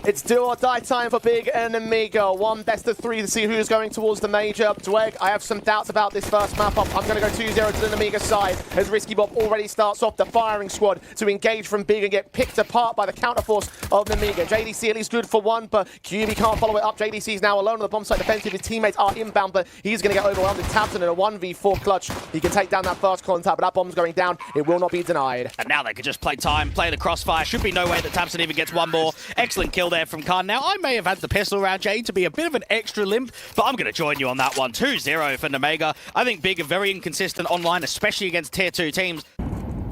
It's do or die time for Big and Nemiga. One best of three to see who's going towards the major. Dweg, I have some doubts about this first map up. I'm going to go 2-0 to the Nemiga side as Risky Bob already starts off the firing squad to engage from Big and get picked apart by the counterforce of Nemiga. JDC at least good for one, but QB can't follow it up. JDC is now alone on the bomb site defensive. His teammates are inbound, but he's going to get overwhelmed. It's Tabson in a 1v4 clutch. He can take down that first contact, but that bomb's going down. It will not be denied. And now they could just play time, play the crossfire. Should be no way that Tabson even gets one more. Excellent kill there from Khan. Now, I may have had the pistol round, Jay, to be a bit of an extra limp, but I'm going to join you on that one. 2-0 for Nemiga. I think Big are very inconsistent online, especially against tier 2 teams.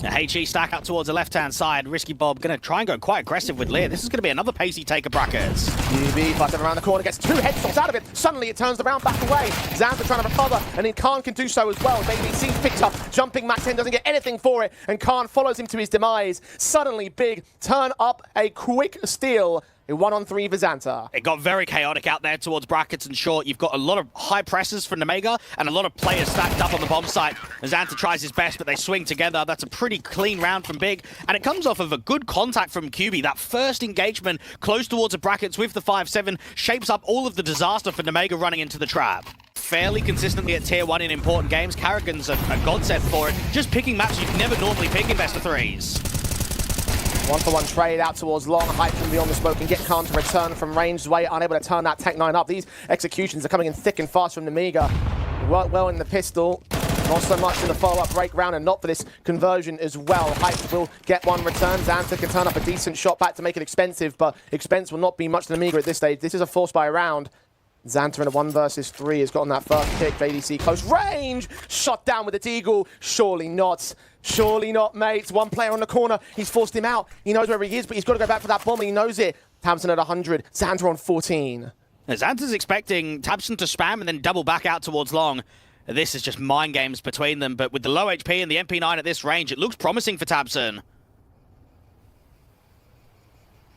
HE stack up towards the left-hand side. Risky Bob going to try and go quite aggressive with Lear. This is going to be another pacey take of brackets. QB fighting around the corner, gets 2 headshots out of it. Suddenly it turns around back away. Xanta trying to recover, and then Khan can do so as well. JDC's picked up. Jumping Mac 10 doesn't get anything for it, and Khan follows him to his demise. Suddenly Big turn up a quick steal. A 1-on-3 for Xanta. It got very chaotic out there towards brackets and short. You've got a lot of high presses from Nemiga and a lot of players stacked up on the bomb site. Xanta tries his best, but they swing together. That's a pretty clean round from Big, and it comes off of a good contact from QB. That first engagement close towards the brackets with the 5-7 shapes up all of the disaster for Nemiga running into the trap. Fairly consistently at tier 1 in important games. Karrigan's a godsend for it. Just picking maps you can never normally pick in best of 3s. 1-for-1 trade out towards long, height from beyond the smoke, and get Khan to return from range away, unable to turn that Tech 9 up. These executions are coming in thick and fast from Nemiga. Worked well in the pistol, not so much in the follow-up break round, and not for this conversion as well. Hype will get one return. Xanta can turn up a decent shot back to make it expensive, but expense will not be much to Nemiga at this stage. This is a force by round. Xanta in a 1 versus 3 has gotten that first pick. JDC close range, shot down with a deagle. Surely not. Surely not, mates. One player on the corner. He's forced him out. He knows where he is, but he's got to go back for that bomb, and he knows it. Tabson at 100. Xanta on 14. Xanta's expecting Tabson to spam and then double back out towards long. This is just mind games between them, but with the low HP and the MP9 at this range, it looks promising for Tabson.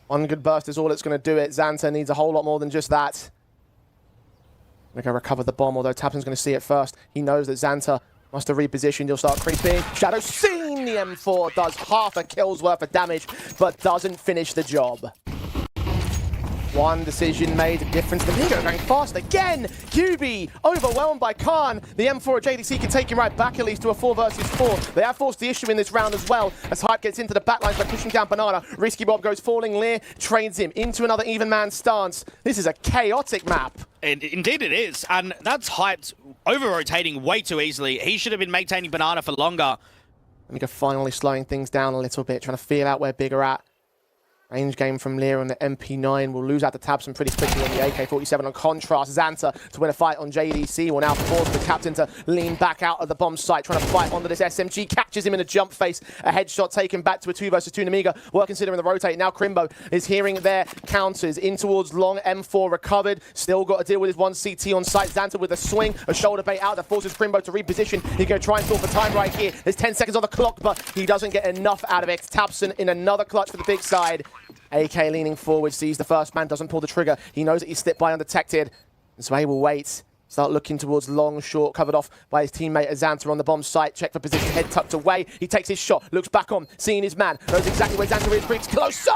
One good burst is all it's going to do it. Xanta needs a whole lot more than just that. We're going to recover the bomb, although Tabson's going to see it first. He knows that Xanta must have repositioned. He'll start creeping. Shadow seen the M4, does half a kill's worth of damage, but doesn't finish the job. One decision made a difference. Nemiga going fast again. QB overwhelmed by Khan. The M4 of JDC can take him right back at least to a 4 versus 4. They have forced the issue in this round as well as Hype gets into the backlines by pushing down Banana. Risky Bob goes falling. Lear trades him into another even man stance. This is a chaotic map. Indeed it is, and that's Hyped over-rotating way too easily. He should have been maintaining Banana for longer. Nemiga finally slowing things down a little bit, trying to feel out where Big are at. Range game from Lear on the MP9 will lose out to Tabson pretty quickly on the AK-47 on contrast. Xanta to win a fight on JDC will now force the captain to lean back out of the bomb site, trying to fight onto this SMG. Catches him in a jump face. A headshot taken back to a 2 versus 2 Nemiga. Well, considering the rotate. Now Crimbo is hearing their counters in towards long. M4 recovered. Still got to deal with his 1 CT on site. Xanta with a swing, a shoulder bait out that forces Crimbo to reposition. He's going to try and stall for time right here. There's 10 seconds on the clock, but he doesn't get enough out of it. Tabson in another clutch for the Big side. AK leaning forward, sees the first man, doesn't pull the trigger. He knows that he's slipped by undetected. So he will wait. Start looking towards long, short, covered off by his teammate Xanta on the bomb site. Check for position, head tucked away. He takes his shot, looks back on, seeing his man. Knows exactly where Xanta is, brings closer!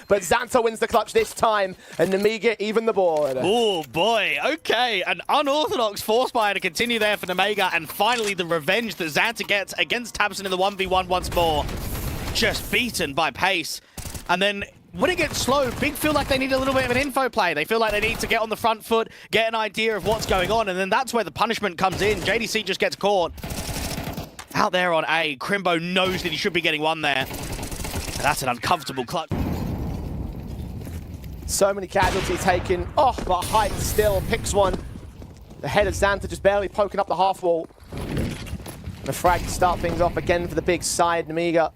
But Xanta wins the clutch this time, and Nemiga even the board. Oh boy, okay. An unorthodox force buyer to continue there for Nemiga, and finally the revenge that Xanta gets against Tabson in the 1v1 once more. Just beaten by pace. And then when it gets slow, Big feel like they need a little bit of an info play. They feel like they need to get on the front foot, get an idea of what's going on, and then that's where the punishment comes in. JDC just gets caught. Out there on A, Crimbo knows that he should be getting one there. And that's an uncomfortable clutch. So many casualties taken. Oh, but Hype still picks one. The head of Xanta just barely poking up the half wall. And a frag to start things off again for the Big side. Nemiga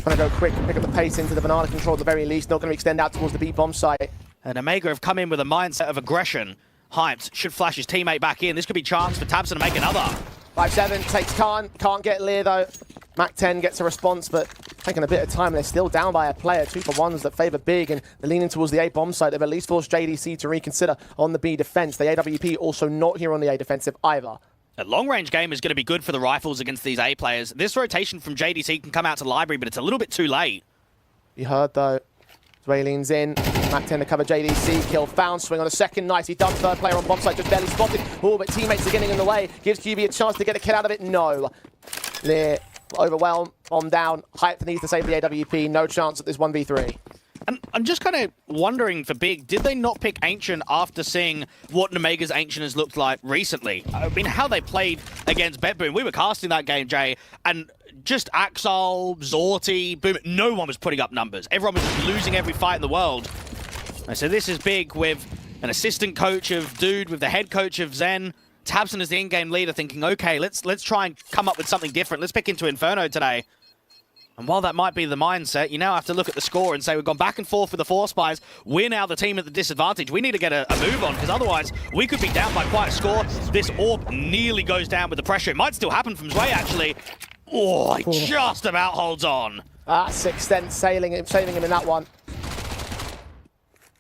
trying to go quick and pick up the pace into the Banana control at the very least. Not going to extend out towards the B bomb site. And Nemiga have come in with a mindset of aggression. Hyped should flash his teammate back in. This could be chance for Tabson to make another. 5-7 takes Khan. Can't get Lear though. Mac 10 gets a response, but taking a bit of time, and they're still down by a player. 2-for-1s that favour Big, and they're leaning towards the A bomb site. They've at least forced JDC to reconsider on the B defense. The AWP also not here on the A defensive either. A long-range game is going to be good for the rifles against these A players. This rotation from JDC can come out to library, but it's a little bit too late. You heard, though, Zway leans in. Mac 10 to cover JDC. Kill found. Swing on a second. Nice. He done. Third player on bomb site. Just barely spotted. Oh, but teammates are getting in the way. Gives QB a chance to get a kill out of it. No. Lear overwhelmed. Bomb down. Hype needs to save the AWP. No chance at this 1v3. And I'm just kind of wondering for Big, did they not pick Ancient after seeing what Nemiga's Ancient has looked like recently? I mean, how they played against BetBoom. We were casting that game, Jay, and just Axel, Zorti, Boom, no one was putting up numbers. Everyone was just losing every fight in the world. And so this is Big with an assistant coach of Dude, with the head coach of Zen. tabseN as the in-game leader thinking, okay, let's try and come up with something different. Let's pick into Inferno today. And while that might be the mindset, you now have to look at the score and say we've gone back and forth with the 4 spies. We're now the team at the disadvantage. We need to get a move on, because otherwise we could be down by quite a score. This AWP nearly goes down with the pressure. It might still happen from Zway, actually. Oh, he just about holds on. That's extent saving him in that one.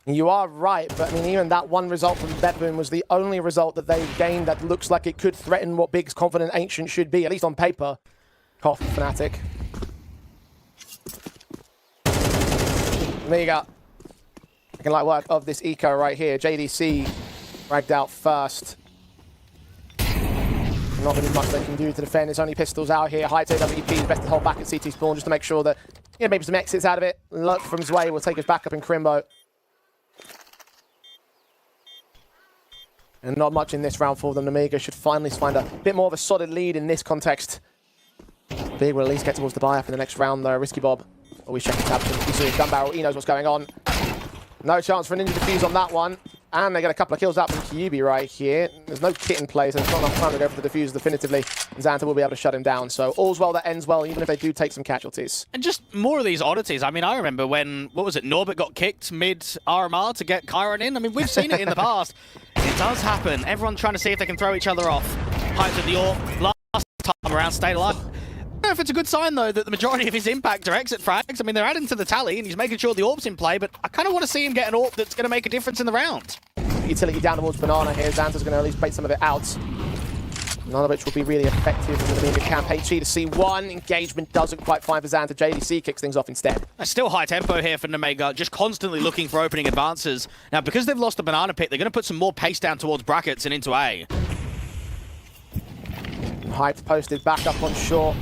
You are right, but I mean, even that one result from BetBoom was the only result that they've gained that looks like it could threaten what Big's confident Ancient should be, at least on paper. Cough, Fnatic. Nemiga. Looking like work of this eco right here. JDC ragged out first. Not really much they can do to defend. There's only pistols out here. High AWP is best to hold back at CT spawn just to make sure that, you know, maybe some exits out of it. Luck from Zway will take us back up in Crimbo. And not much in this round for them. Nemiga should finally find a bit more of a solid lead in this context. Big will at least get towards the buy-up in the next round though. Risky Bob. Always checking tabseN. You see his gun barrel. He knows what's going on. No chance for a ninja defuse on that one. And they get a couple of kills out from Kyubi right here. There's no kit in play, so there's not enough time to go for the defuse definitively. Xanta will be able to shut him down. So all's well that ends well, even if they do take some casualties. And just more of these oddities. I mean, I remember when, what was it, Norbert got kicked mid-RMR to get Chiron in. I mean, we've seen it in the past. It does happen. Everyone trying to see if they can throw each other off. Heights of the AWP. Last time around, stayed alive. I don't know if it's a good sign, though, that the majority of his impact are exit frags. I mean, they're adding to the tally, and he's making sure the AWP's in play, but I kind of want to see him get an AWP that's going to make a difference in the round. Utility down towards Banana here. Xanta's going to at least bait some of it out. None of which will be really effective in the Nemiga camp. HE to C1. Engagement doesn't quite find for Xanta. JDC kicks things off instead. Still high tempo here for Nemiga, just constantly looking for opening advances. Now, because they've lost the banana pit, they're going to put some more pace down towards brackets and into A. Hyped posted back up on short.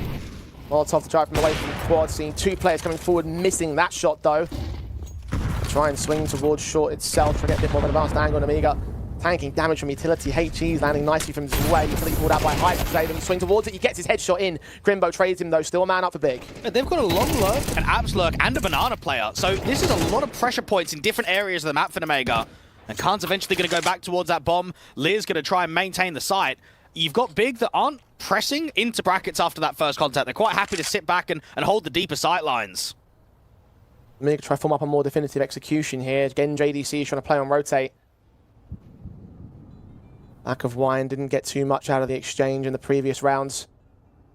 Molotov to drive from away from the quad. Seeing 2 players coming forward, missing that shot though. Try and swing towards short itself, try to get a bit more of an advanced angle. Nemiga tanking damage from utility. HE's landing nicely from Zway. Utility pulled out by Hype. Save him, swing towards it. He gets his headshot in. Crimbo trades him though, still a man up for Big. They've got a long lurk, an abs lurk, and a banana player. So this is a lot of pressure points in different areas of the map for Nemiga. And Khan's eventually going to go back towards that bomb. Lear's going to try and maintain the site. You've got Big that aren't pressing into brackets after that first contact. They're quite happy to sit back and hold the deeper sight lines. Nemiga try to form up a more definitive execution here. Again, JDC is trying to play on rotate. Lack of wine, didn't get too much out of the exchange in the previous rounds.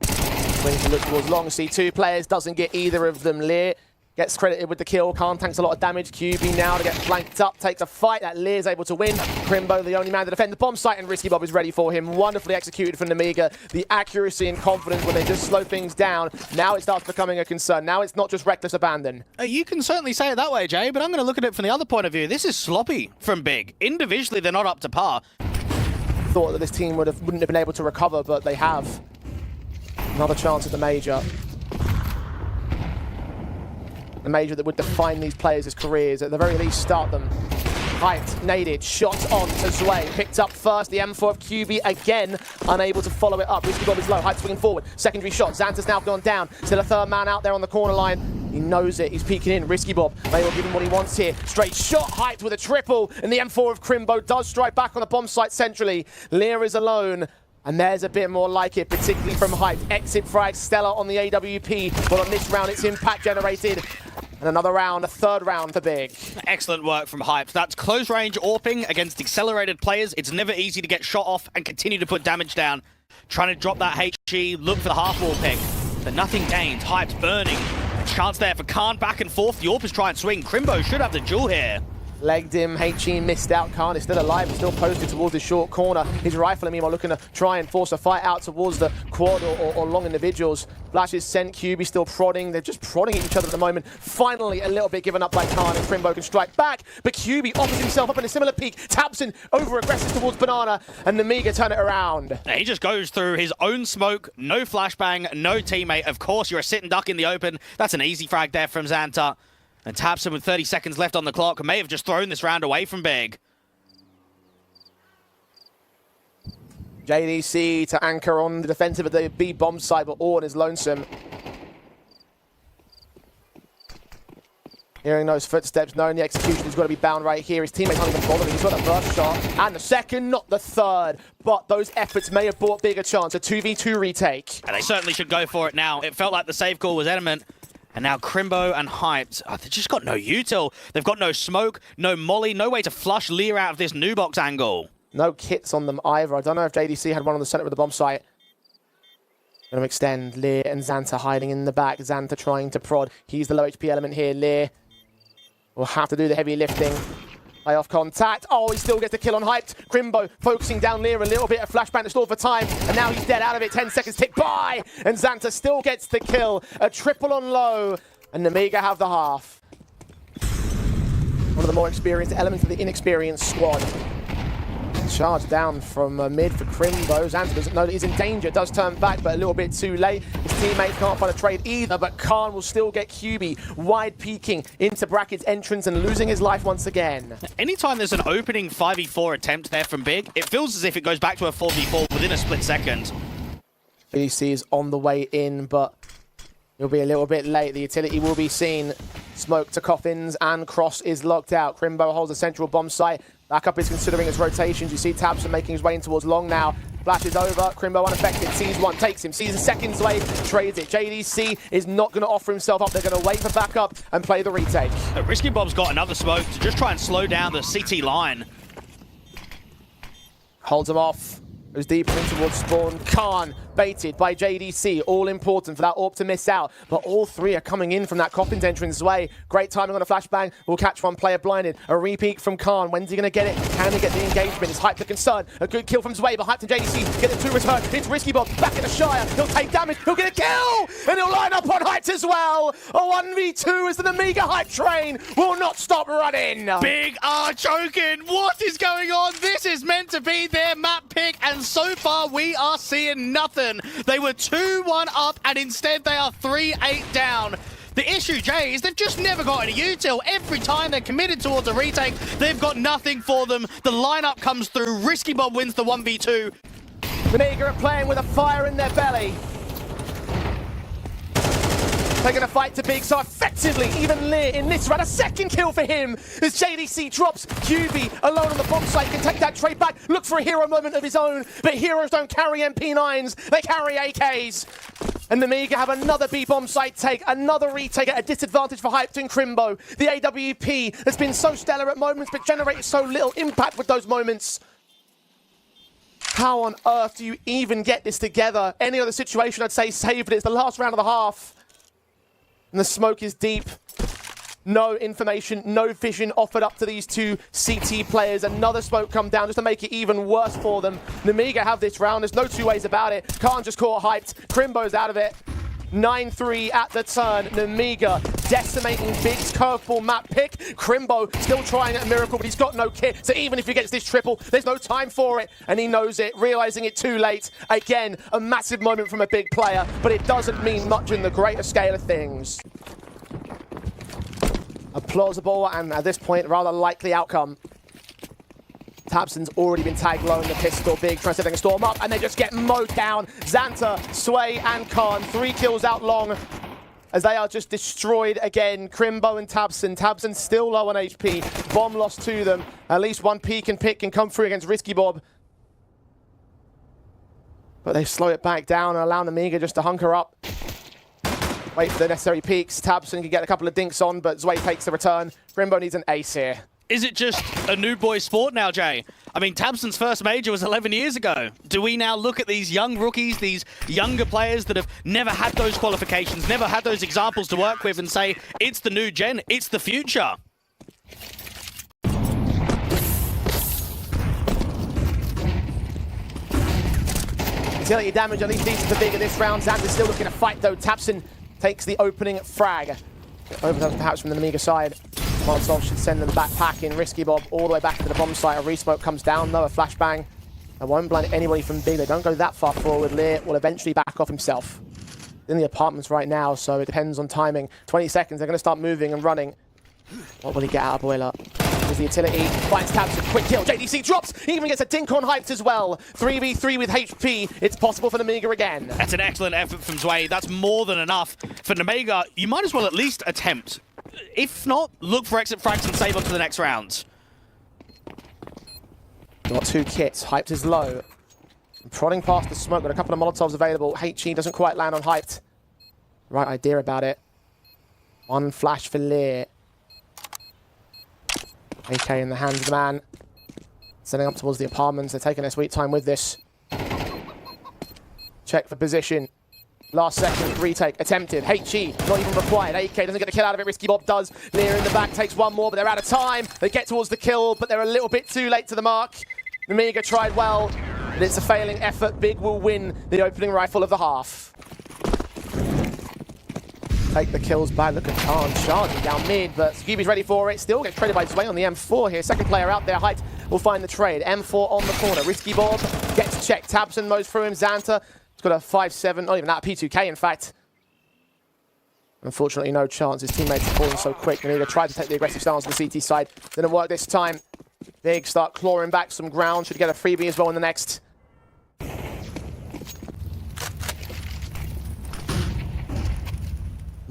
Swing to look towards long. See 2 players, doesn't get either of them. Lear gets credited with the kill. Khan tanks a lot of damage. QB now to get flanked up, takes a fight that Lear's able to win. Crimbo, the only man to defend the bomb site, and Risky Bob is ready for him. Wonderfully executed from Nemiga. The accuracy and confidence when they just slow things down. Now it starts becoming a concern. Now it's not just reckless abandon. You can certainly say it that way, Jay, but I'm going to look at it from the other point of view. This is sloppy from Big. Individually, they're not up to par. Thought that this team wouldn't have been able to recover, but they have. Another chance at the Major. The Major that would define these players' careers, at the very least start them. Hyped, naded, shot on to Zway. Picked up first, the M4 of QB again, unable to follow it up. Risky Bob is low, Hyped swinging forward. Secondary shot, Xanta's now gone down. Still a 3rd man out there on the corner line. He knows it, he's peeking in. Risky Bob may well give him what he wants here. Straight shot, Hyped with a triple, and the M4 of Crimbo does strike back on the bomb site centrally. Lear is alone. And there's a bit more like it, particularly from Hype. Exit frag, Stella on the AWP, but on this round it's impact generated. And another round, a 3rd round for Big. Excellent work from Hype. That's close range AWPing against accelerated players. It's never easy to get shot off and continue to put damage down. Trying to drop that HG, look for the half wall pick, but nothing gained. Hype's burning. A chance there for Khan back and forth. The AWP is trying to swing. Crimbo should have the duel here. Legged him, HE missed out. Khan is still alive, still posted towards the short corner. His rifle, meanwhile, looking to try and force a fight out towards the quad or long individuals. Flash is sent, QB still prodding. They're just prodding at each other at the moment. Finally, a little bit given up by Khan, and Crimbo can strike back. But QB offers himself up in a similar peak. Tabson over-aggressive towards Banana, and Nemiga turn it around. He just goes through his own smoke, no flashbang, no teammate. Of course, you're a sit and duck in the open. That's an easy frag there from Xanta. And Tabson with 30 seconds left on the clock may have just thrown this round away from Big. JDC to anchor on the defensive of the B bomb site, but Orn is lonesome. Hearing those footsteps, knowing the execution, he's got to be bound right here. His teammates aren't even bothering. He's got the first shot and the second, not the third. But those efforts may have brought Big a chance. A 2v2 retake. And they certainly should go for it now. It felt like the save call was element. And now Crimbo and Hyped, they've just got no util. They've got no smoke, no molly, no way to flush Lear out of this new box angle. No kits on them either. I don't know if JDC had one on the center of the bomb site. Going to extend. Lear and Xanta hiding in the back. Xanta trying to prod. He's the low HP element here. Lear will have to do the heavy lifting. Lay off contact. Oh, he still gets the kill on Hyped. Crimbo focusing down Lear, a little bit of flashbang to stall for time. And now he's dead out of it. 10 seconds tick by. And Xanta still gets the kill. A triple on low. And Nemiga have the half. One of the more experienced elements of the inexperienced squad. Charge down from mid for Crimbo. Xanta doesn't know that he's in danger. Does turn back, but a little bit too late. His teammates can't find a trade either, but Khan will still get QB wide peeking into Bracket's entrance and losing his life once again. Anytime there's an opening 5v4 attempt there from Big, it feels as if it goes back to a 4v4 within a split second. BDC is on the way in, but he'll be a little bit late. The utility will be seen. Smoke to Coffins, and Cross is locked out. Crimbo holds a central bomb site. Backup is considering his rotations. You see Tabson making his way in towards long now. Flash is over. Crimbo unaffected. Sees one, takes him. Sees a second's way, trades it. JDC is not going to offer himself up. They're going to wait for backup and play the retake. Risky Bob's got another smoke to just try and slow down the CT line. Holds him off. Goes deeper in towards spawn. Khan baited by JDC. All important for that AWP to miss out. But all three are coming in from that Coffins entrance way. Great timing on a flashbang. We'll catch one player blinded. A repeat from Khan. When's he going to get it? Can he get the engagement? Is Hype the concern? A good kill from Zwei, but Hype and JDC get the 2 return. It's Risky Bob back in the Shire. He'll take damage. He'll get a kill! And he'll line up on Hype as well. A 1v2 as the Nemiga Hype train will not stop running. Big are choking. What is going on? This is meant to be their map pick, and so far we are seeing nothing. They were 2-1 up, and instead they are 3-8 down. The issue, Jay, is they've just never got any util. Every time they're committed towards a retake, they've got nothing for them. The lineup comes through. Risky Bob wins the 1v2. Nemiga are playing with a fire in their belly. Taking a fight to Big, so effectively, even Lear in this round, a second kill for him as JDC drops. QB alone on the bomb site, can take that trade back, look for a hero moment of his own, but heroes don't carry MP9s, they carry AKs. And Nemiga have another B bomb site take, another retake at a disadvantage for Hyped and Crimbo. The AWP has been so stellar at moments, but generates so little impact with those moments. How on earth do you even get this together? Any other situation, I'd say save it. It's the last round of the half. And the smoke is deep. No information, no vision offered up to these two CT players. Another smoke come down just to make it even worse for them. Nemiga have this round. There's no two ways about it. Khan just caught Hyped. Crimbo's out of it. 9-3 at the turn. Nemiga decimating Big's curveball map pick. Crimbo still trying a miracle, but he's got no kit. So even if he gets this triple, there's no time for it. And he knows it, realizing it too late. Again, a massive moment from a big player, but it doesn't mean much in the greater scale of things. A plausible and at this point, rather likely outcome. Tabson's already been tagged low in the pistol. Big tries to storm up, and they just get mowed down. Xanta, Zwei, and Khan, 3 kills out long as they are just destroyed again. Crimbo and Tabson. Tabson still low on HP. Bomb lost to them. At least one peek and pick can come through against Risky Bob. But they slow it back down and allow Nemiga just to hunker up. Wait for the necessary peaks. Tabson can get a couple of dinks on, but Zwei takes the return. Crimbo needs an ace here. Is it just a new boy sport now, Jay? I mean, Tabson's first major was 11 years ago. Do we now look at these young rookies, these younger players that have never had those qualifications, never had those examples to work with and say, it's the new gen, it's the future? Utility damage at least decent for Big in this round. Xander's still looking to fight though. Tabson takes the opening frag. Overtime perhaps from the Nemiga side. Molotov should send them back packing. Risky Bob all the way back to the bomb site. A resmoke comes down though, a flashbang. That won't blind anybody from Big. They don't go that far forward. Lear will eventually back off himself. In the apartments right now, so it depends on timing. 20 seconds, they're going to start moving and running. What will he get out of Boiler? There's the utility, finds Tabs, a quick kill. JDC drops, he even gets a dink on Hyped as well. 3v3 with HP, it's possible for Nemiga again. That's an excellent effort from Zwei. That's more than enough. For Nemiga, you might as well at least attempt. If not, look for exit frags and save on to the next round. Got 2 kits, Hyped is low. Prodding past the smoke, got a couple of Molotovs available. HE doesn't quite land on Hyped. Right idea about it. One flash for Lear. AK in the hands of the man. Sending up towards the apartments. They're taking their sweet time with this. Check for position. Last second, retake attempted. HE, not even required. AK doesn't get the kill out of it. Risky Bob does. Lear in the back takes one more, but they're out of time. They get towards the kill, but they're a little bit too late to the mark. Nemiga tried well, but it's a failing effort. Big will win the opening rifle of the half. Take the kills back. Look at Khan charging down mid, but Scooby's ready for it. Still gets traded by Zwei on the M4 here. Second player out there. Height will find the trade. M4 on the corner. Risky Bob gets checked. Tabson mows through him. Xanta has got a 5-7, not even that, a P2K in fact. Unfortunately, no chance. His teammates are falling so quick. Nemiga tried to take the aggressive stance on the CT side. Didn't work this time. Big start clawing back some ground. Should get a freebie as well in the next.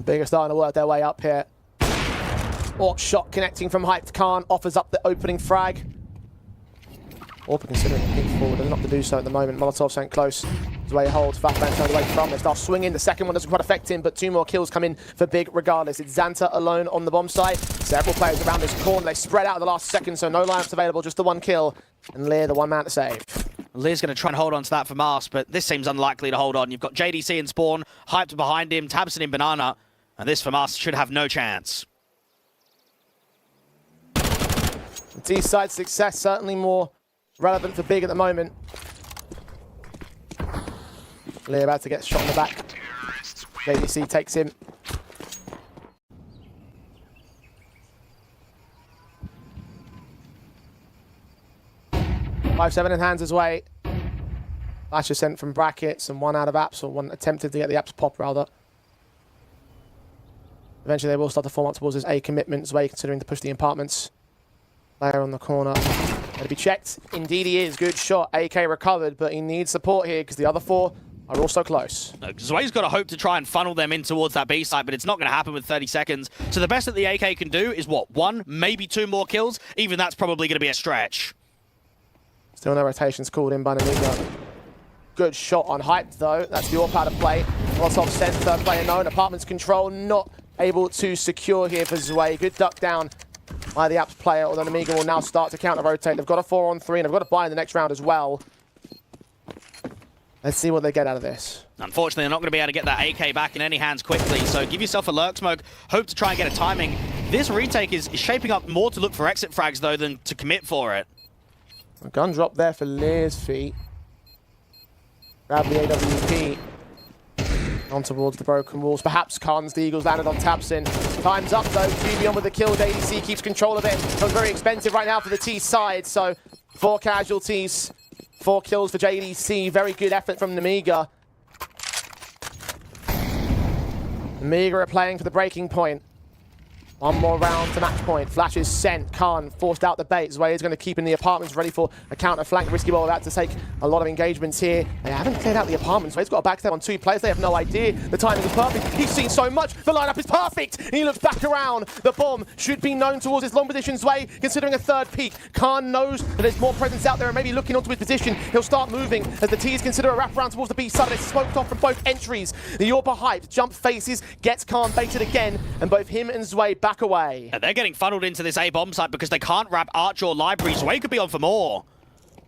Big are starting to work their way up here. Orc shot connecting from Hyped. Khan offers up the opening frag. Orc considering a peek forward. Doesn't have to do so at the moment. Molotov sent close. Zwei holds. Flashbang turned away from. They start swinging. The second one doesn't quite affect him, but 2 more kills come in for Big regardless. It's Xanta alone on the bomb site. Several players around this corner. They spread out at the last second, so no lineups available. Just the 1 kill. And Lear, the 1 man to save. Lear's going to try and hold on to that for Mars, but this seems unlikely to hold on. You've got JDC in spawn, Hyped behind him, Tabson in banana, and this for Mars should have no chance. T-side success certainly more relevant for Big at the moment. Lear about to get shot in the back. JDC takes him. .57 in hands his way. Flash is sent from brackets and 1 out of apps, or 1 attempted to get the apps pop rather. Eventually they will start to form up towards his A commitment Zwei considering to push the apartments. Player on the corner. Going to be checked. Indeed he is. Good shot. AK recovered, but he needs support here because the other 4 are also close. Zwei's got to hope to try and funnel them in towards that B site, but it's not going to happen with 30 seconds. So the best that the AK can do is what? 1, maybe 2 more kills? Even that's probably going to be a stretch. Still no rotations called in by Nemiga. Good shot on Hyped though. That's the AWP out of play. Molotov sent, third player known. Apartments control not able to secure here for Zwei. Good duck down by the apps player, although Nemiga will now start to counter-rotate. They've got a 4-on-3 and they've got a buy in the next round as well. Let's see what they get out of this. Unfortunately, they're not going to be able to get that AK back in any hands quickly, so give yourself a lurk smoke. Hope to try and get a timing. This retake is shaping up more to look for exit frags, though, than to commit for it. A gun drop there for Lear's feet. Grab the AWP. On towards the broken walls. Perhaps Khan's the Eagles landed on Tabson. Time's up though. 2 on with the kill. ADC keeps control of it. It's very expensive right now for the T side, so 4 casualties. 4 kills for JDC. Very good effort from Nemiga. Nemiga are playing for the breaking point. 1 more round to match point. Flash is sent. Khan forced out the bait. Zwei is going to keep in the apartments ready for a counter flank. Risky Ball about to take a lot of engagements here. They haven't cleared out the apartments. Zwei's got a backstab on 2 players. They have no idea. The timing is perfect. He's seen so much. The lineup is perfect. He looks back around. The bomb should be known towards his long position. Zwei considering a 3rd peek. Khan knows that there's more presence out there and maybe looking onto his position. He'll start moving as the T's consider a wraparound towards the B side. They're smoked off from both entries. The Yorba Hyped jump faces, gets Khan baited again, and both him and Zwei back away. And they're getting funneled into this A bomb site because they can't wrap Arch or Library. Zwei could be on for more.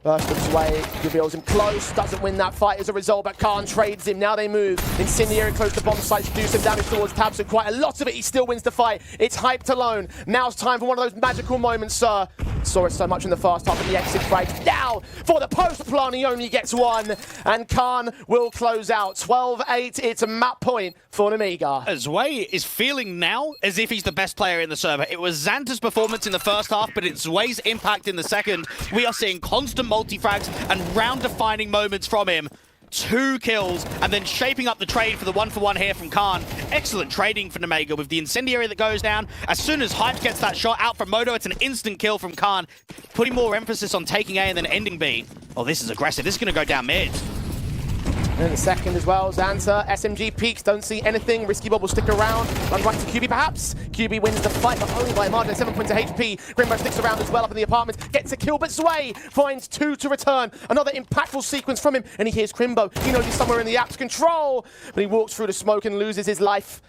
Burst of Zwei reveals him close, doesn't win that fight as a result, but Khan trades him. Now they move. Incendiary close to bomb site to do some damage towards Tabs, and quite a lot of it. He still wins the fight. It's Hyped alone. Now it's time for one of those magical moments, sir. Saw it so much in the first half of the exit break. Now, for the post plant, he only gets one. And Khan will close out. 12-8, it's a map point for Nemiga. Zwei is feeling now as if he's the best player in the server. It was Xanta's performance in the first half, but it's Zwei's impact in the second. We are seeing constant multi-frags and round-defining moments from him. 2 kills, and then shaping up the trade for the 1-for-1 here from Khan. Excellent trading for Nemiga with the incendiary that goes down. As soon as Hype gets that shot out from Moto, it's an instant kill from Khan, putting more emphasis on taking A and then ending B. Oh, this is aggressive. This is going to go down mid. And in the second as well, Xanta, SMG peaks, don't see anything. Risky Bob will stick around, run right to QB perhaps. QB wins the fight, but only by a margin of 7 points of HP. Grimbo sticks around as well up in the apartment, gets a kill, but Zwei finds 2 to return. Another impactful sequence from him, and he hears Crimbo. He knows he's somewhere in the app's control, but he walks through the smoke and loses his life.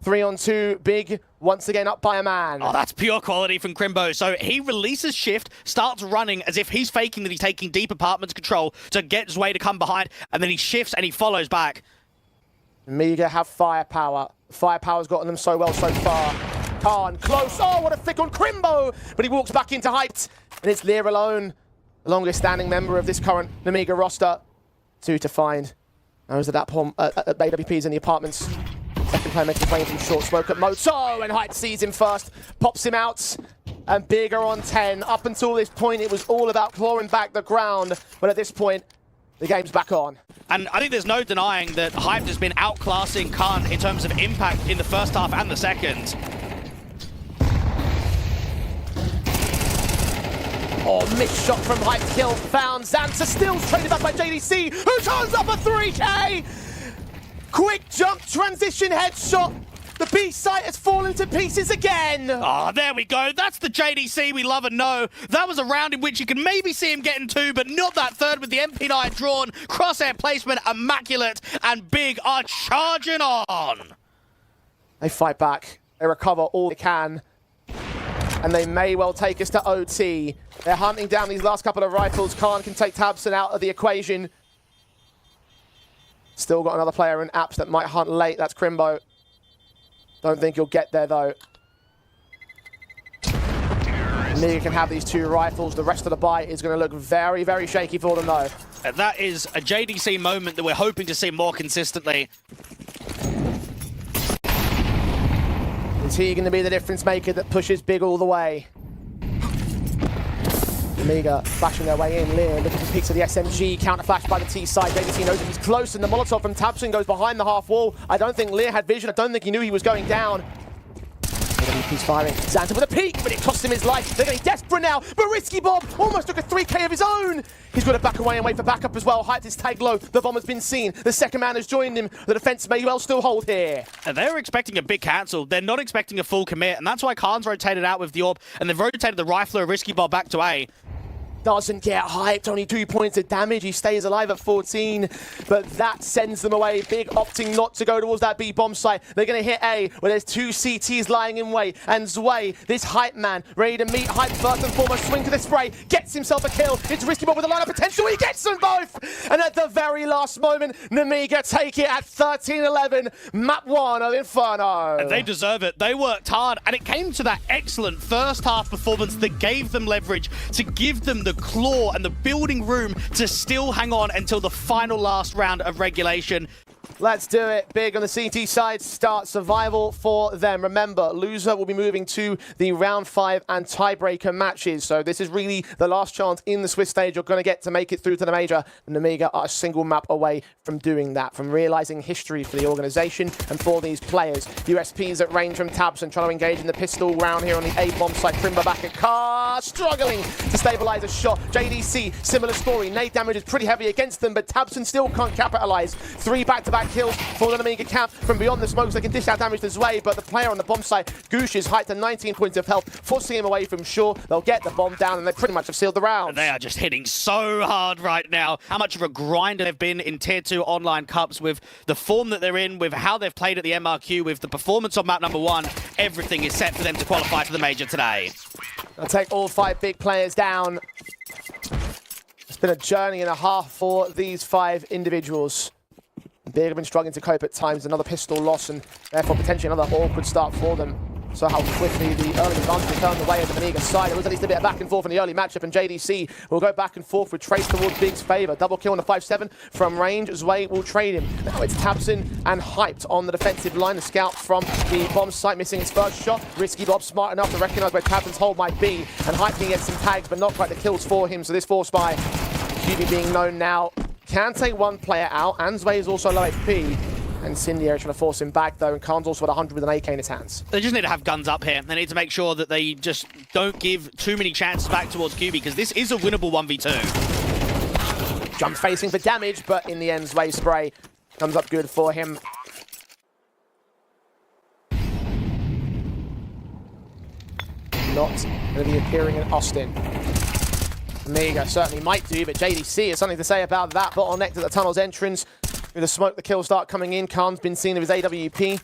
3-on-2, Big, once again up by a man. Oh, that's pure quality from Crimbo. So he releases shift, starts running as if he's faking that he's taking deep apartments control to get Zwei to come behind, and then he shifts and he follows back. Nemiga have firepower. Firepower's gotten them so well so far. Khan, close. Oh, what a flick on Crimbo! But he walks back into Hyped, and it's Lear alone, the longest standing member of this current Nemiga roster. 2 to find. Those at that point, AWP's in the apartments. Second player making play from short smoke at Moto, and Hype sees him first, pops him out, and Bigger on 10. Up until this point, it was all about clawing back the ground, but at this point, the game's back on. And I think there's no denying that Hype has been outclassing Khan in terms of impact in the first half and the second. Oh, missed shot from Hype, kill found. Xanta still traded back by JDC, who turns up a 3K! Quick jump, transition headshot. The B site has fallen to pieces again. Oh, there we go. That's the JDC we love and know. That was a round in which you can maybe see him getting 2, but not that third with the MP9 drawn. Crosshair placement, immaculate, and Big are charging on. They fight back. They recover all they can. And they may well take us to OT. They're hunting down these last couple of rifles. Khan can take Tabson out of the equation. Still got another player in apps that might hunt late. That's Crimbo. Don't think you'll get there, though. Nemiga can have these 2 rifles. The rest of the buy is going to look very, very shaky for them, though. And that is a JDC moment that we're hoping to see more consistently. Is he going to be the difference maker that pushes Big all the way? Nemiga flashing their way in. Lear looking for peeks of the SMG. Counter flash by the T side. JDC knows that he's close, and the Molotov from Tabson goes behind the half wall. I don't think Lear had vision. I don't think he knew he was going down. He's firing. Xanta with a peek, but it cost him his life. They're getting desperate now, but Risky Bob almost took a 3K of his own. He's got to back away and wait for backup as well. Hyped his tag low. The bomb has been seen. The second man has joined him. The defense may well still hold here. And they're expecting a big cancel. They're not expecting a full commit, and that's why Khan's rotated out with the AWP, and they've rotated the Rifler Risky Bob back to A. Doesn't get hyped, only 2 points of damage. He stays alive at 14, but that sends them away. Big opting not to go towards that B bomb site. They're going to hit A, where there's 2 CTs lying in wait. And Zwei, this hype man, ready to meet Hype first and foremost, swing to the spray, gets himself a kill. It's Risky Bob with a line of potential. He gets them both! And at the very last moment, Nemiga take it at 13-11. Map 1 of Inferno. And they deserve it. They worked hard, and it came to that excellent first half performance that gave them leverage, to give them the claw and the building room to still hang on until the final last round of regulation. Let's do it. Big on the CT side. Start survival for them. Remember, loser will be moving to the round 5 and tiebreaker matches. So this is really the last chance in the Swiss stage you're going to get to make it through to the major. And Nemiga are a single map away from doing that, from realizing history for the organization and for these players. USPs at range from Tabson, trying to engage in the pistol round here on the A bomb site. Crimbo back at Car, struggling to stabilize a shot. JDC, similar story. Nade damage is pretty heavy against them, but Tabson still can't capitalize. 3 back-to-back kills for the Nemiga camp from beyond the smokes. They can dish out damage this way, but the player on the bomb site, Goosh, is hyped to 19 points of health, forcing him away from shore. They'll get the bomb down, and they pretty much have sealed the round. They are just hitting so hard right now. How much of a grinder they've been in Tier 2 online cups, with the form that they're in, with how they've played at the MRQ, with the performance on map number 1. Everything is set for them to qualify for the major today. They'll take all 5 big players down. It's been a journey and a half for these 5 individuals. Big have been struggling to cope at times. Another pistol loss, and therefore potentially another awkward start for them. So how quickly the early advantage turned the way of the Nemiga side. There was at least a bit of back and forth in the early matchup, and JDC will go back and forth with Trace towards Big's favour. Double kill on the 5-7 from range. Zwei will trade him. Now it's Tabson and Hyped on the defensive line. The scout from the bomb site missing his first shot. Risky Bob smart enough to recognise where Tabson's hold might be, and Hyped can get some tags, but not quite the kills for him. So this force by QB being known now can take one player out, and Zwei is also low HP. And Cindy are trying to force him back, though, and Khan's also at 100 with an AK in his hands. They just need to have guns up here. They need to make sure that they just don't give too many chances back towards QB, because this is a winnable 1v2. Jump facing for damage, but in the end, Zwei spray comes up good for him. Not going to be appearing in Austin. Nemiga certainly might do, but JDC has something to say about that. Bottlenecked at the tunnel's entrance. With the smoke, the kill start coming in. Khan's been seen of his AWP.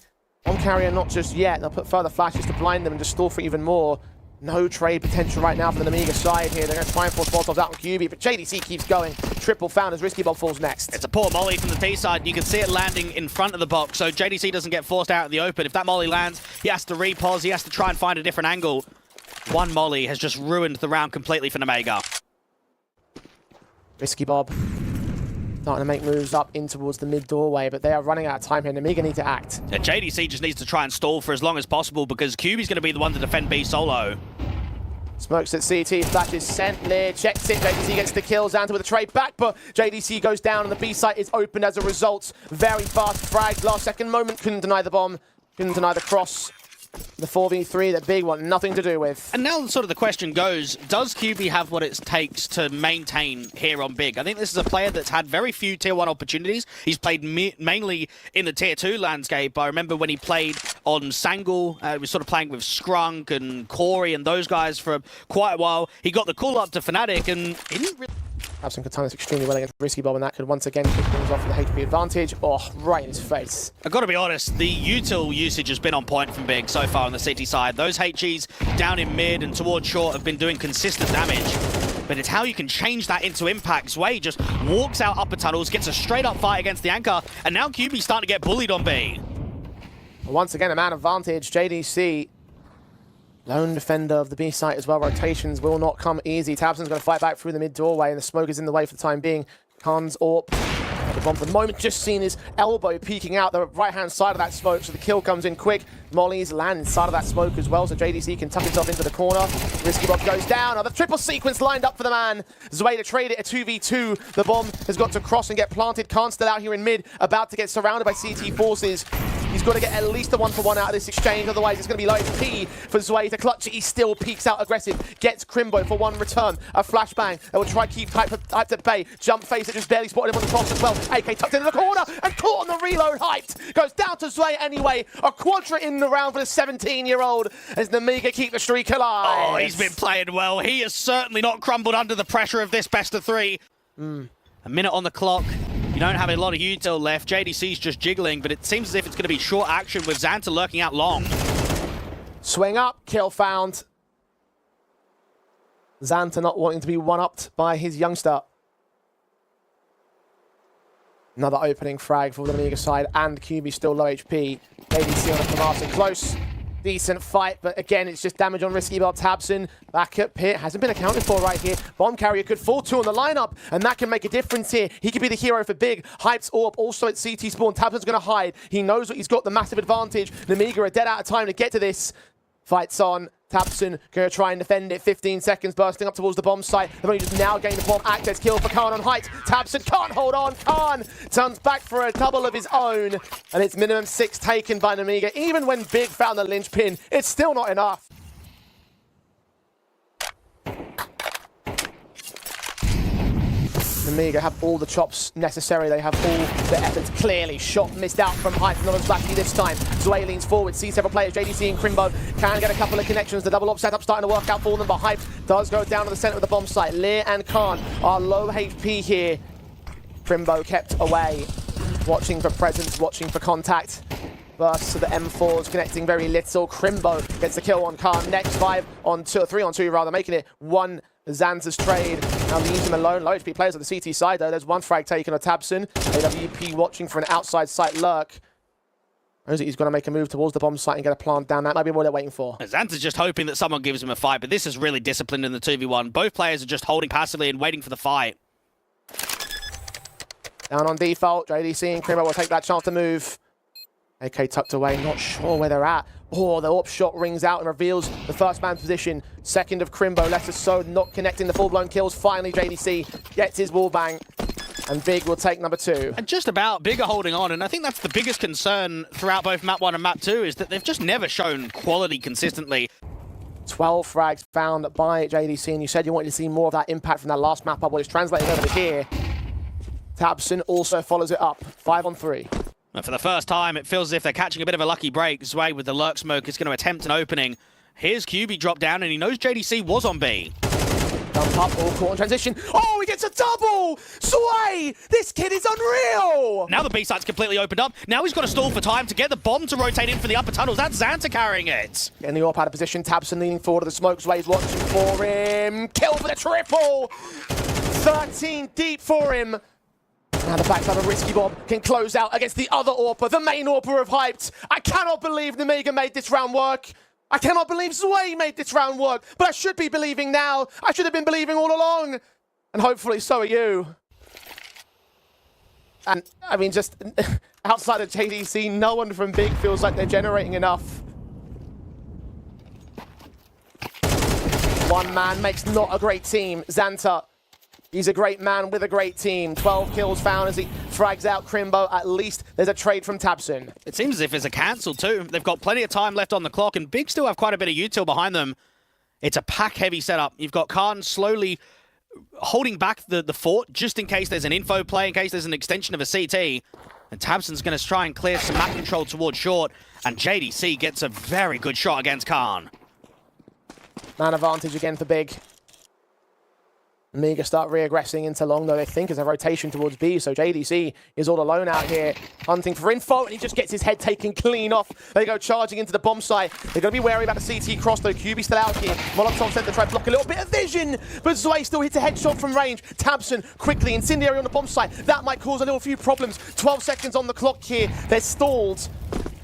On carrier, not just yet. They'll put further flashes to blind them and just stall for even more. No trade potential right now for the Nemiga side here. They're going to try and force Molotov out on QB, but JDC keeps going. Triple found as Risky Bob falls next. It's a poor molly from the T side. You can see it landing in front of the box, so JDC doesn't get forced out in the open. If that molly lands, he has to repause. He has to try and find a different angle. One molly has just ruined the round completely for Nemiga. Risky Bob starting to make moves up in towards the mid doorway, but they are running out of time here. Nemiga need to act. Yeah, JDC just needs to try and stall for as long as possible, because QB's going to be the one to defend B solo. Smokes at CT, flashes sent, Lear checks it, JDC gets the kill, Xanta with a trade back, but JDC goes down and the B site is opened as a result. Very fast frag, last second moment, couldn't deny the bomb, couldn't deny the cross. The 4v3 that Big want nothing to do with. And now sort of the question goes, does QB have what it takes to maintain here on Big? I think this is a player that's had very few Tier 1 opportunities. He's played mainly in the Tier 2 landscape. I remember when he played on Sangal, he was sort of playing with Skrunk and Corey and those guys for quite a while. He got the call up to Fnatic and he didn't really... Tabson could time this extremely well against Risky Bob, and that could once again kick things off with the HP advantage. Oh, right in his face. I've got to be honest, the util usage has been on point from Big so far on the City side. Those HEs down in mid and towards short have been doing consistent damage. But it's how you can change that into impact. Zwei just walks out upper tunnels, gets a straight up fight against the anchor, and now QB's starting to get bullied on B. Once again, a man advantage. JDC, lone defender of the B site as well. Rotations will not come easy. Tabson's going to fight back through the mid doorway, and the smoke is in the way for the time being. Khan's AWP. The bomb for the moment, just seen his elbow peeking out the right-hand side of that smoke, so the kill comes in quick. Mollies land inside of that smoke as well, so JDC can tuck himself into the corner. Risky Bob goes down. Another triple sequence lined up for the man. Zwei to trade it, a 2v2. The bomb has got to cross and get planted. Khan still out here in mid, about to get surrounded by CT forces. He's got to get at least a 1-for-1 out of this exchange, otherwise it's going to be low HP for Zwei to clutch it. He still peeks out aggressive, gets Crimbo for one return. A flashbang that will try to keep Hyped at bay. Jump face that just barely spotted him on the cross as well. AK tucked into the corner and caught on the reload. Hyped goes down to Zwei anyway. A quadra in the round for the 17-year-old as Nemiga keep the streak alive. Oh, he's been playing well. He has certainly not crumbled under the pressure of this best of 3. A minute on the clock. You don't have a lot of util left. JDC's just jiggling, but it seems as if it's going to be short action with Xanta lurking out long. Swing up, kill found. Xanta not wanting to be one-upped by his youngster. Another opening frag for the Nemiga side, and QB still low HP. JDC on a Kamasa close. Decent fight, but again, it's just damage on Risky Bob. Tabson back at pit. Hasn't been accounted for right here. Bomb carrier could fall 2 on the lineup, and that can make a difference here. He could be the hero for Big. Hyped's AWP also at CT spawn. Tabson's going to hide. He knows that he's got the massive advantage. Nemiga are dead out of time to get to this. Fight's on. Tabson going to try and defend it. 15 seconds bursting up towards the bomb site. They've only just now gained the bomb access. Kill for Khan on Hyped. Tabson can't hold on. Khan turns back for a double of his own. And it's minimum 6 taken by Nemiga. Even when Big found the linchpin, it's still not enough. Nemiga have all the chops necessary. They have all the efforts clearly. Shot missed out from Hyped. Not as lucky this time. Zwei leans forward, sees several players. JDC and Crimbo can get a couple of connections. The double op setup starting to work out for them, but Hyped does go down to the center of the bomb site. Lear and Khan are low HP here. Crimbo kept away. Watching for presence, watching for contact. Bursts to the M4s, connecting very little. Crimbo gets the kill on Khan. Next 5 on 2, 3 on 2 rather, making it 1 Xanta's trade. Now leaves him alone. Low HP players on the CT side though. There's one frag taken on Tabson. AWP watching for an outside site lurk. Knows that he's going to make a move towards the bomb site and get a plant down. That might be what they're waiting for. Xanta's just hoping that someone gives him a fight, but this is really disciplined in the 2v1. Both players are just holding passively and waiting for the fight. Down on default, JDC and Crimbo will take that chance to move. AK tucked away, not sure where they're at. Oh, the AWP shot rings out and reveals the first man's position. Second of Crimbo, Lester So not connecting the full-blown kills. Finally, JDC gets his wall bang. And Big will take number 2. And just about Big are holding on, and I think that's the biggest concern throughout both map 1 and map 2 is that they've just never shown quality consistently. 12 frags found by JDC, and you said you wanted to see more of that impact from that last map up. Well, it's translated over to here. Tabson also follows it up, 5 on 3. And for the first time, it feels as if they're catching a bit of a lucky break. Zwei with the lurk smoke is going to attempt an opening. Here's QB drop down, and he knows JDC was on B. Jump up, all caught in transition. Oh, he gets a double! Sway! This kid is unreal! Now the B site's completely opened up. Now he's got to stall for time to get the bomb to rotate in for the upper tunnels. That's Xanta carrying it. Getting the AWP out of position. Tabson leaning forward to the smoke. Sway's watching for him. Kill for the triple! 13 deep for him. Now the backside of Risky Bob can close out against the other AWPer, the main AWPer of Hyped. I cannot believe Nemiga made this round work. I cannot believe Zwei made this round work, but I should be believing now. I should have been believing all along. And hopefully so are you. And, I mean, just outside of JDC, no one from Big feels like they're generating enough. One man makes not a great team. Xanta, he's a great man with a great team. 12 kills found as he frags out Crimbo. At least there's a trade from Tabson. It seems as if it's a cancel too. They've got plenty of time left on the clock, and Big still have quite a bit of util behind them. It's a pack-heavy setup. You've got Khan slowly holding back the fort just in case there's an info play, in case there's an extension of a CT. And Tabson's going to try and clear some map control towards short, and JDC gets a very good shot against Khan. Man advantage again for Big. Nemiga start re-aggressing into long, though they think is a rotation towards B, so JDC is all alone out here hunting for info, and he just gets his head taken clean off. They go charging into the bomb site. They're going to be wary about the CT cross, though. QB still out here. Molotov sent to try to block a little bit of vision, but Zwei still hits a headshot from range. Tabson quickly, incendiary on the bomb site. That might cause a little few problems. 12 seconds on the clock here. They're stalled.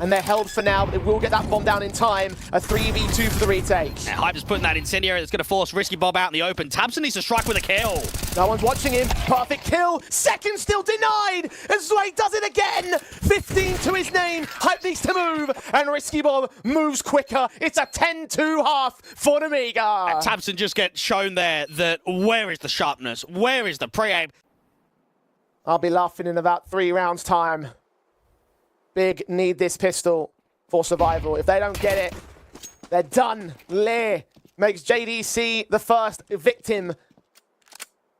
And they're held for now, but they will get that bomb down in time. A 3v2 for the retake. And Hype is putting that incendiary that's going to force Risky Bob out in the open. Tabson needs to strike with a kill. No one's watching him. Perfect kill. Second still denied. And Zwei does it again. 15 to his name. Hype needs to move. And Risky Bob moves quicker. It's a 10-2 half for Nemiga. And Tabson just gets shown there that where is the sharpness? Where is the pre-aim? I'll be laughing in about 3 rounds' time. Big need this pistol for survival. If they don't get it, they're done. Lear makes JDC the first victim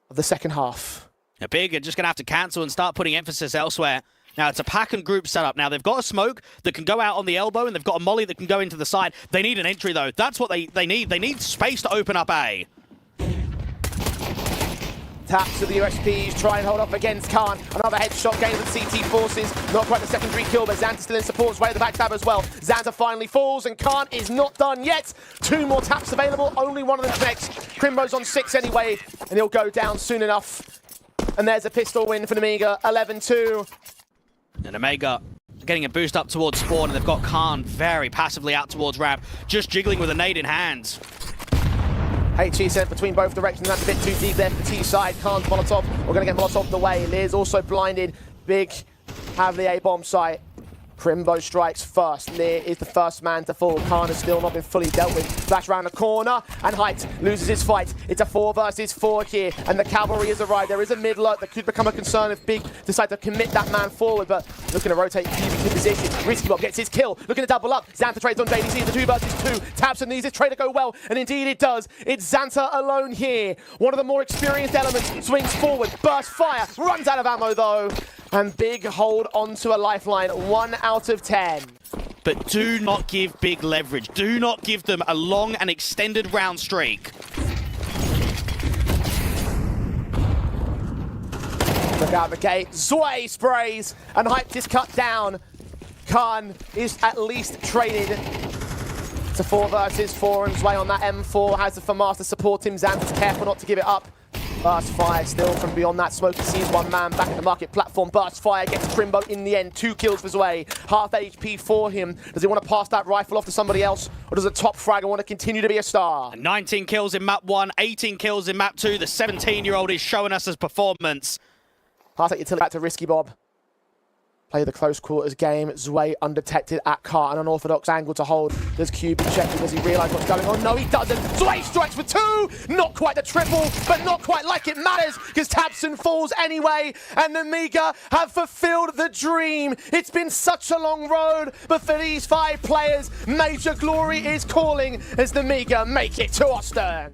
of the second half. Now, Big are just going to have to cancel and start putting emphasis elsewhere. Now, it's a pack and group setup. Now, they've got a smoke that can go out on the elbow, and they've got a molly that can go into the side. They need an entry, though. That's what they need. They need space to open up A. Taps to the USPs, try and hold off against Khan. Another headshot gain with CT forces. Not quite the secondary kill, but Xanta still in support. Way at the backstab as well. Xanta finally falls, and Khan is not done yet. 2 more taps available, only one of them connects. Crimbo's on 6 anyway, and he'll go down soon enough. And there's a pistol win for Nemiga, 11-2. And Omega getting a boost up towards spawn, and they've got Khan very passively out towards ramp, just jiggling with a nade in hand. HE sent between both directions. That's a bit too deep there for the T side. Khan's Molotov. We're going to get Molotov the way. Lear's also blinded. Big have the A-bomb site. Crimbo strikes first. Lear is the first man to fall. Khan has still not been fully dealt with. Flash around the corner, and Height loses his fight. It's a 4 versus 4 here, and the cavalry has arrived. There is a mid-lurk that could become a concern if Big decide to commit that man forward, but looking to rotate QB to position. Risky Bob gets his kill, looking to double up. Xanta trades on JDC, the 2 versus 2. Tabson needs his trade to go well, and indeed it does. It's Xanta alone here. One of the more experienced elements swings forward, bursts fire, runs out of ammo though. And Big hold onto a lifeline, 1 out of 10. But do not give Big leverage. Do not give them a long and extended round streak. Look out the gate. Zwei sprays, and Hype is cut down. Khan is at least traded to 4 versus 4, and Zwei on that M4 has the FAMAS to support him. Xanta's careful not to give it up. Burst Fire still from beyond that smoke. He sees one man back at the market platform. Burst Fire gets Crimbo in the end. 2 kills for Zwei. Half HP for him. Does he want to pass that rifle off to somebody else? Or does the top fragger want to continue to be a star? 19 kills in map 1, 18 kills in map 2. The 17-year-old is showing us his performance. Pass that utility back to Risky Bob. Play the close quarters game. Zwei undetected at cart, an unorthodox angle to hold. Does QB check it? Does he realise what's going on? No, he doesn't. Zwei strikes for 2. Not quite the triple, but not quite like it matters because tabseN falls anyway. And Nemiga have fulfilled the dream. It's been such a long road, but for these 5 players, major glory is calling as Nemiga make it to Austin.